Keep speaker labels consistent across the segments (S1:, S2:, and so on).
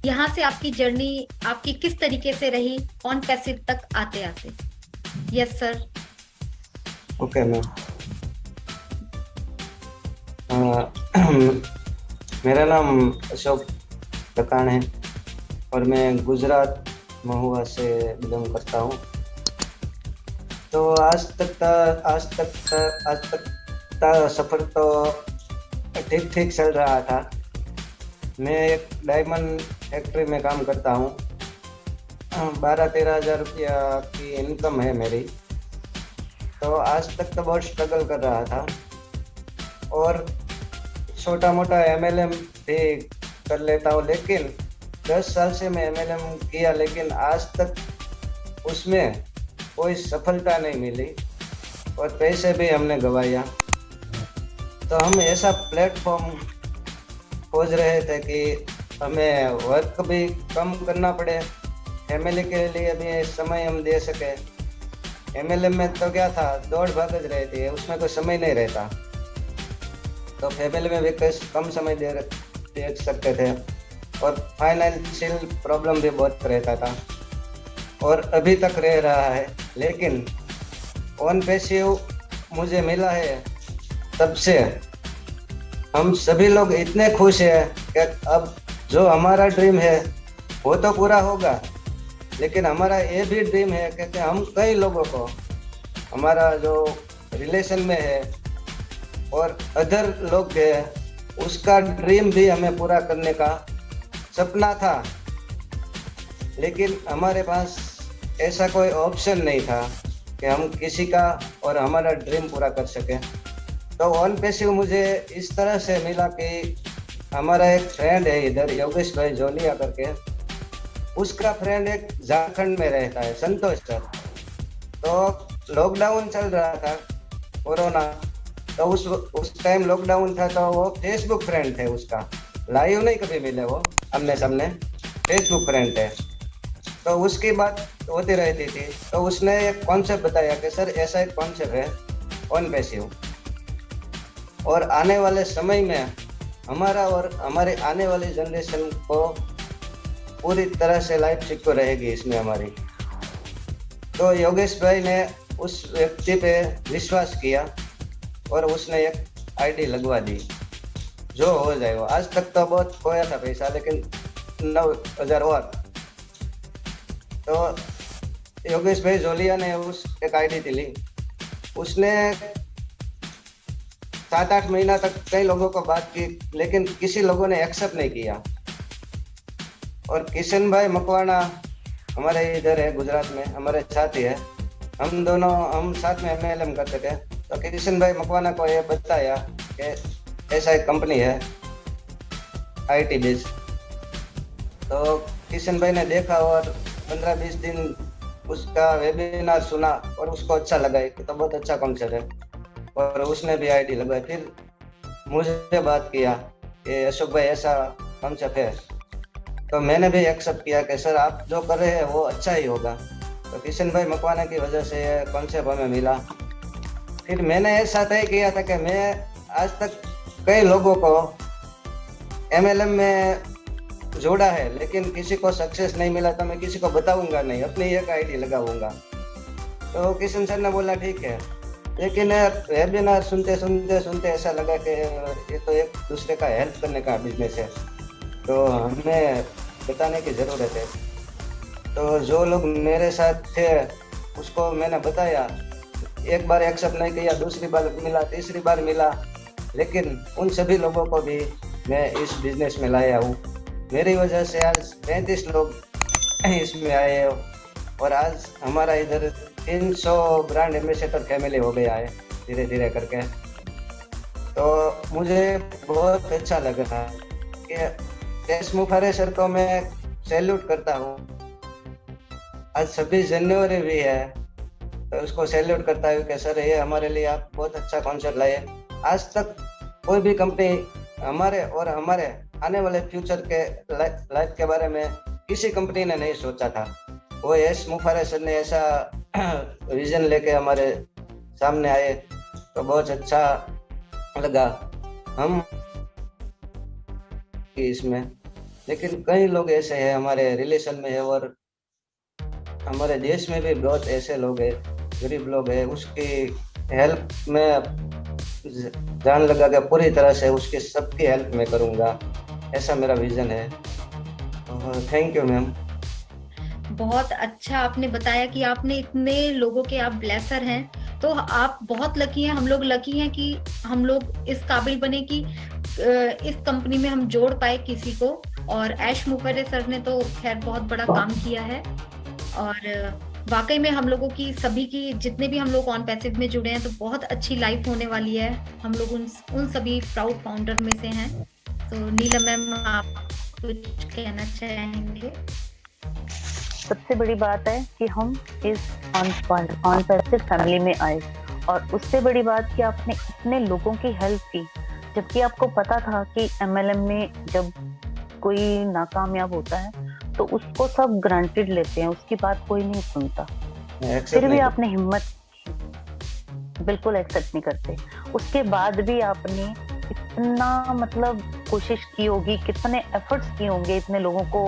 S1: यहाँ से आपकी जर्नी आपकी किस तरीके से रही ऑन पैसिव तक आते आते। Yes sir.
S2: Okay ma'am. मेरा नाम अशोक ककाण है और मैं गुजरात महुआ से बिलोंग करता हूँ। तो आज तक सफर तो ठीक ठीक चल रहा था। मैं एक डायमंड फैक्ट्री में काम करता हूँ। 12-13 हज़ार रुपया की इनकम है मेरी। तो आज तक तो बहुत स्ट्रगल कर रहा था और छोटा मोटा एमएलएम भी कर लेता हूँ, लेकिन 10 साल से मैं एमएलएम किया, लेकिन आज तक उसमें कोई सफलता नहीं मिली और पैसे भी हमने गंवाया। तो हम ऐसा प्लेटफॉर्म खोज रहे थे कि हमें वर्क भी कम करना पड़े, फैमिली के लिए भी समय हम दे सके। एमएलएम में तो क्या था, दौड़ भाग रही थी, उसमें कोई समय नहीं रहता। तो फैमिली में भी कम समय दे सकते थे और फाइनेंशियल प्रॉब्लम भी बहुत रहता था और अभी तक रह रहा है। लेकिन ऑन पैसिव मुझे मिला है, तब से हम सभी लोग इतने खुश हैं कि अब जो हमारा ड्रीम है वो तो पूरा होगा, लेकिन हमारा ये भी ड्रीम है कि हम कई लोगों को, हमारा जो रिलेशन में है और अदर लोग है, उसका ड्रीम भी हमें पूरा करने का सपना था। लेकिन हमारे पास ऐसा कोई ऑप्शन नहीं था कि हम किसी का और हमारा ड्रीम पूरा कर सके। तो ऑन पैसिव मुझे इस तरह से मिला कि हमारा एक फ्रेंड है इधर, योगेश भाई जोलिया करके, उसका फ्रेंड एक झारखंड में रहता है, संतोष सर। तो लॉकडाउन चल रहा था, कोरोना। तो उस टाइम लॉकडाउन था, तो वो फेसबुक फ्रेंड थे उसका, लाइव नहीं कभी मिले, वो आमने सामने फेसबुक फ्रेंड थे। तो उसकी बात होती रहती थी, तो उसने एक कॉन्सेप्ट बताया कि सर ऐसा एक कॉन्सेप्ट है ऑन पैसिव, और आने वाले समय में हमारा और हमारे आने वाली जनरेशन को पूरी तरह से लाइफ सिक्योर रहेगी इसमें हमारी। तो योगेश भाई ने उस व्यक्ति पे विश्वास किया और उसने एक आईडी लगवा दी, जो हो जाएगा। आज तक तो बहुत खोया था पैसा, लेकिन 9,000 और। तो योगेश भाई जोलिया ने उस एक आईडी दी ली। उसने 7-8 महीना तक कई लोगों को बात की, लेकिन किसी लोगों ने एक्सेप्ट नहीं किया। और किशन भाई मकवाना हमारे इधर है गुजरात में, हमारे साथी है, हम साथ में एमएलएम करते थे। तो किशन भाई मकवाना को ये बताया कि ऐसा एक कंपनी है आईटी बेस। तो किशन भाई ने देखा और 15-20 दिन उसका वेबिनार सुना और उसको अच्छा लगा कि तो बहुत अच्छा कॉन्सेप्ट है, और उसने भी आईडी लगाई। फिर मुझे बात किया कि अशोक भाई ऐसा कॉन्सेप्ट है। तो मैंने भी एक्सेप्ट किया कि सर आप जो कर रहे हैं वो अच्छा ही होगा। तो किशन भाई मकवाना की वजह से ये कॉन्सेप्ट हमें मिला। फिर मैंने ऐसा तय किया था कि मैं आज तक कई लोगों को एमएलएम में जोड़ा है, लेकिन किसी को सक्सेस नहीं मिला, तो मैं किसी को बताऊंगा नहीं, अपनी एक आईडी लगाऊंगा। तो किशन सर ने बोला ठीक है, लेकिन वेबिनार सुनते सुनते सुनते ऐसा लगा कि ये तो एक दूसरे का हेल्प करने का बिजनेस है, तो हमें बताने की ज़रूरत है। तो जो लोग मेरे साथ थे उसको मैंने बताया, एक बार एक्सेप्ट नहीं किया, दूसरी बार मिला, तीसरी बार मिला, लेकिन उन सभी लोगों को भी मैं इस बिजनेस में लाया हूँ। मेरी वजह से आज 35 लोग इसमें आए और आज हमारा इधर 300 ब्रांड एम्बेसडर फैमिली हो गया है धीरे धीरे करके। तो मुझे बहुत अच्छा लग रहा है कि एस मुफारे सर को मैं सैल्यूट करता हूँ। आज 26 जनवरी भी है, तो उसको सैल्यूट करता हूँ कि सर ये हमारे लिए आप बहुत अच्छा कॉन्सेप्ट लाए। आज तक कोई भी कंपनी हमारे और हमारे आने वाले फ्यूचर के लाइफ के बारे में किसी कंपनी ने नहीं सोचा था। वो एस मुफारे सर ने ऐसा विजन लेके हमारे सामने आए, तो बहुत अच्छा लगा हम इसमें। लेकिन कई लोग ऐसे हैं हमारे रिलेशन में है, और हमारे देश में भी बहुत ऐसे लोग हैं, गरीब लोग हैं, उसकी हेल्प में जान लगा के पूरी तरह से उसकी सबकी हेल्प मैं करूंगा, ऐसा मेरा विजन है। Thank you ma'am.
S1: बहुत अच्छा आपने बताया कि आपने इतने लोगों के आप ब्लेसर हैं। तो आप बहुत लकी हैं, हम लोग लकी हैं कि हम लोग इस काबिल बने कि इस कंपनी में हम जोड़ पाए किसी को। और ऐश मुखर्जी सर ने तो खैर बहुत बड़ा काम किया है। और वाकई में हम लोगों की सभी की, जितने भी हम लोग ऑन पैसिव में जुड़े हैं, तो बहुत अच्छी लाइफ होने वाली है। हम लोग उन सभी प्राउड फाउंडर में से हैं। तो नीलम मैम, आप कुछ कहना चाहेंगे?
S3: सबसे बड़ी बात है कि हम इस ऑन पैसिव फैमिली में आए, और उससे बड़ी बात कि आपने इतने लोगों की हेल्प की, जबकि आपको पता था कि एमएलएम में जब कोई नाकामयाब होता है तो उसको सब ग्रांटेड लेते हैं, उसकी बात कोई नहीं सुनता। फिर भी आपने हिम्मत, बिल्कुल एक्सेप्ट नहीं करते, उसके बाद भी आपने इतना मतलब कोशिश की होगी, कितने एफर्ट्स किए होंगे इतने लोगों को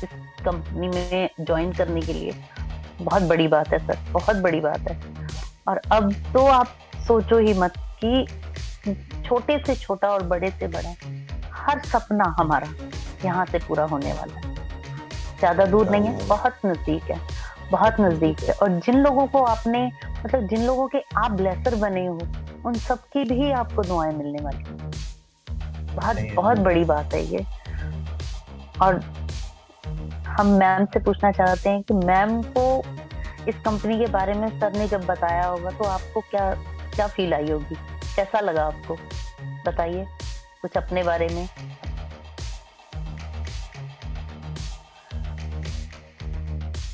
S3: इस कंपनी में ज्वाइन करने के लिए। बहुत बड़ी बात है सर, बहुत बड़ी बात है। और अब तो आप सोचो ही मत कि छोटे से छोटा और बड़े से बड़ा हर सपना हमारा यहाँ से पूरा होने वाला है। ज्यादा दूर नहीं है, बहुत नजदीक है, बहुत नजदीक है। और जिन लोगों को आपने, मतलब जिन लोगों के आप ब्लेसर बने हो, उन सबकी भी आपको दुआएं मिलने वाली है। बहुत बहुत बड़ी बात है ये। और हम मैम से पूछना चाहते हैं कि मैम को इस कंपनी के बारे में सर ने जब बताया होगा तो आपको क्या क्या फील आई होगी, कैसा लगा आपको? बताइए कुछ अपने बारे में।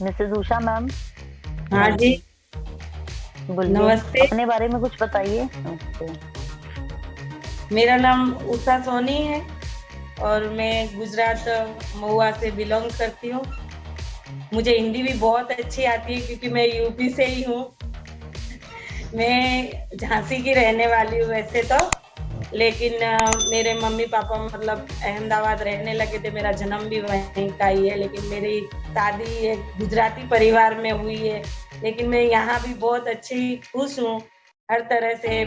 S3: Mrs Usha ma'am.
S4: हाँ जी,
S3: बोलिए,
S4: नमस्ते।
S3: अपने बारे में कुछ बताइए। नमस्ते।
S4: मेरा नाम उषा सोनी है और मैं गुजरात महुआ से बिलोंग करती हूँ। मुझे हिंदी भी बहुत अच्छी आती है क्योंकि मैं यूपी से ही हूँ। मैं झांसी की रहने वाली हूँ वैसे तो, लेकिन मेरे मम्मी पापा मतलब अहमदाबाद रहने लगे थे, मेरा जन्म भी वहीं का ही है, लेकिन मेरी शादी एक गुजराती परिवार में हुई है। लेकिन मैं यहाँ भी बहुत अच्छी खुश हूँ, हर तरह से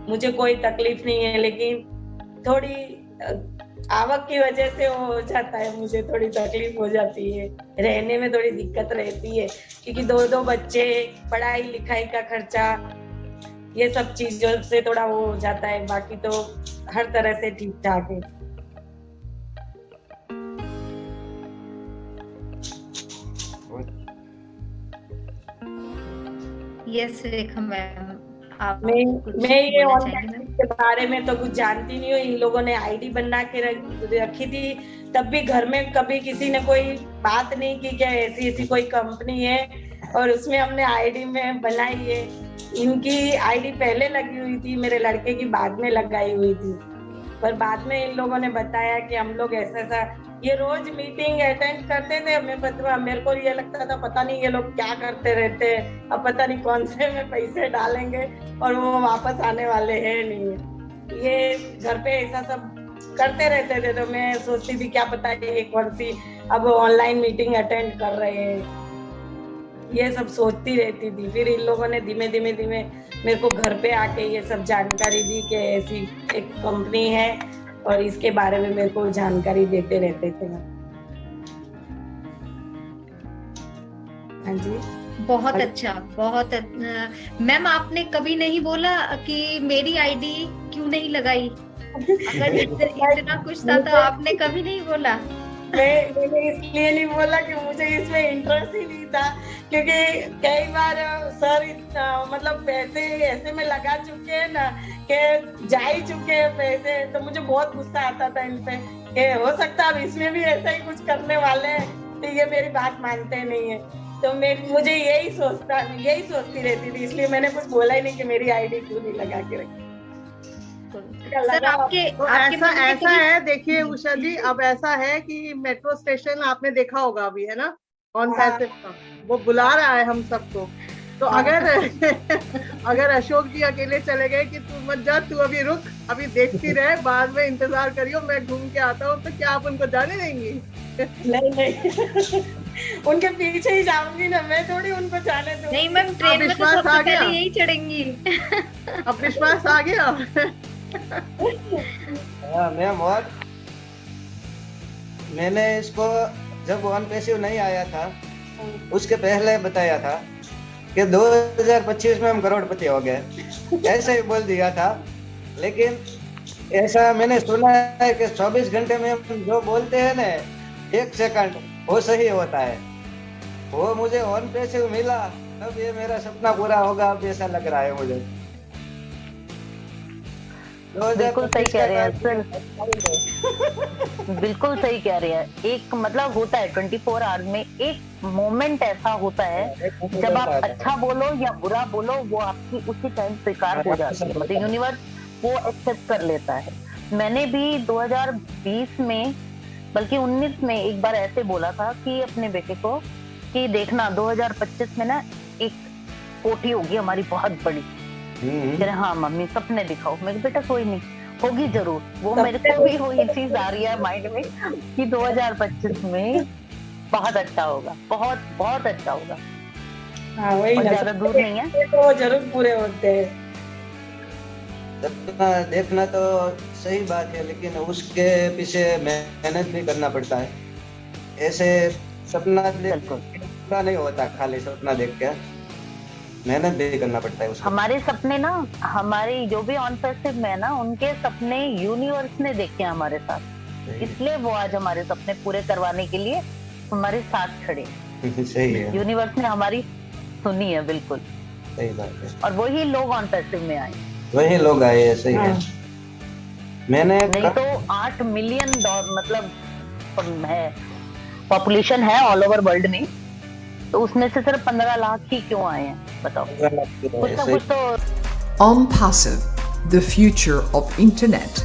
S4: मुझे कोई तकलीफ नहीं है। लेकिन थोड़ी आवक की वजह से हो जाता है, मुझे थोड़ी तकलीफ हो जाती है, रहने में थोड़ी दिक्कत रहती है क्योंकि दो बच्चे, पढ़ाई लिखाई का खर्चा, ये सब चीजों से थोड़ा वो हो जाता है। बाकी तो हर तरह से ठीक ठाक है।
S1: यस रेखा मैम, आप
S4: मैं ये
S1: बोलना
S4: ऑन
S1: चाहेंगे मैम?
S4: के बारे में तो कुछ जानती नहीं हूँ। इन लोगों ने आईडी बना के रखी थी, तब भी घर में कभी किसी ने कोई बात नहीं की क्या ऐसी ऐसी कोई कंपनी है, और उसमें हमने आईडी में बनाई है। इनकी आईडी पहले लगी हुई थी, मेरे लड़के की बाद में लगाई हुई थी, पर बाद में इन लोगों ने बताया कि हम लोग ऐसा ऐसा, ये रोज मीटिंग अटेंड करते थे। मेरे को ये लगता था पता नहीं ये लोग क्या करते रहते हैं, अब पता नहीं कौन से में पैसे डालेंगे और वो वापस आने वाले हैं नहीं। ये घर पे ऐसा सब करते रहते थे, तो मैं सोचती थी क्या पता ये कौन सी अब ऑनलाइन मीटिंग अटेंड कर रहे हैं, ये सब सोचती रहती थी। फिर इन लोगों ने धीमे धीमे मेरे को घर पे आके ये सब जानकारी दी कि ऐसी एक कंपनी है और इसके बारे में मेरे को जानकारी देते रहते थे। हाँ जी,
S1: बहुत अच्छा, बहुत मैम, आपने कभी नहीं बोला कि मेरी आईडी क्यों नहीं लगाई? अगर इतना कुछ था तो आपने कभी नहीं बोला?
S4: मैंने इसलिए नहीं बोला कि मुझे इसमें इंटरेस्ट ही नहीं था, क्योंकि कई बार सर मतलब पैसे ऐसे में लगा चुके हैं ना कि जा ही चुके हैं पैसे, तो मुझे बहुत गुस्सा आता था इन पे कि हो सकता है अब इसमें भी ऐसा ही कुछ करने वाले हैं, तो ये मेरी बात मानते नहीं है। तो मुझे यही सोचती रहती थी, इसलिए मैंने कुछ बोला ही नहीं कि मेरी आईडी क्यों नहीं लगा के रखी।
S1: सर आपके
S5: तो ऐसा है, देखिए उषा जी, अब ऐसा है कि मेट्रो स्टेशन आपने देखा होगा अभी, है ना, ऑन पैसिव का वो बुला रहा है हम सबको, तो अगर अगर अशोक जी अकेले चले गए कि तू मत जा, तू अभी रुक, अभी देखती रहे, बाद में इंतजार करियो, मैं घूम के आता हूँ, तो क्या आप उनको जाने देंगी?
S4: नहीं नहीं उनके पीछे ही जाऊंगी ना, मैं थोड़ी उनको जाने दूंगी।
S1: नहीं मैम, ट्रेन में तो
S5: विश्वास
S1: सबसे
S5: आ गया?
S1: पहले यही चढ़ेंगी।
S5: अब विश्वास आ गया?
S2: हाँ मैम, और मैंने इसको जब ऑन पैसिव नहीं आया था उसके पहले बताया था कि 2025 में हम करोड़पति हो गए, ऐसे ही बोल दिया था। लेकिन ऐसा मैंने सुना है कि 24 घंटे में हम जो बोलते हैं ना, 1 सेकंड वो सही होता है। वो मुझे ऑन पैसिव मिला, अब ये मेरा सपना पूरा होगा, अब ऐसा लग रहा है मुझे।
S3: बिल्कुल सही कह रहे हैं सर, बिल्कुल सही कह रहे हैं। एक मतलब होता है 24 आवर्स में एक मोमेंट ऐसा होता है जब आप अच्छा बोलो या बुरा बोलो, वो आपकी उसी टाइम स्वीकार हो जाती है, मतलब यूनिवर्स वो एक्सेप्ट कर लेता है। मैंने भी 2020 में बल्कि 19 में एक बार ऐसे बोला था कि अपने बेटे को कि देखना 2025 में ना एक कोठी होगी हमारी बहुत बड़ी। कह रहे हाँ मम्मी सपने दिखाओ। मैं बेटा कोई नहीं, होगी जरूर। वो मेरे को भी वही चीज आ रही है माइंड में कि 2025 में बहुत अच्छा होगा, बहुत बहुत अच्छा होगा।
S4: हाँ वही
S3: और
S4: ना,
S3: ज्यादा दूर नहीं है,
S4: तो जरूर पूरे होते हैं।
S2: सपना देखना तो सही बात है, लेकिन उसके पीछे मेहनत भी करना पड़ता है। ऐसे सपना देखना नहीं होता, खाली सपना देख के मेहनत भी करना पड़ता है उसको।
S3: हमारे सपने ना, हमारे जो भी ऑन पैसिव में ना, उनके सपने यूनिवर्स ने देखे हैं हमारे साथ, इसलिए वो आज हमारे सपने पूरे करवाने के लिए हमारे साथ खड़े।
S2: सही है,
S3: यूनिवर्स ने हमारी सुनी है, बिल्कुल
S2: सही बात है।
S3: और वही लोग ऑन पैसिव में आए,
S2: वही लोग आए हैं, सही है। मैंने
S3: नहीं तो 8 मिलियन मतलब है पॉपुलेशन है ऑल ओवर वर्ल्ड में, तो उसमें से सिर्फ 15 लाख ही क्यों आए हैं बताओ? कुछ ना कुछ तो।
S6: On Passive, the future of internet.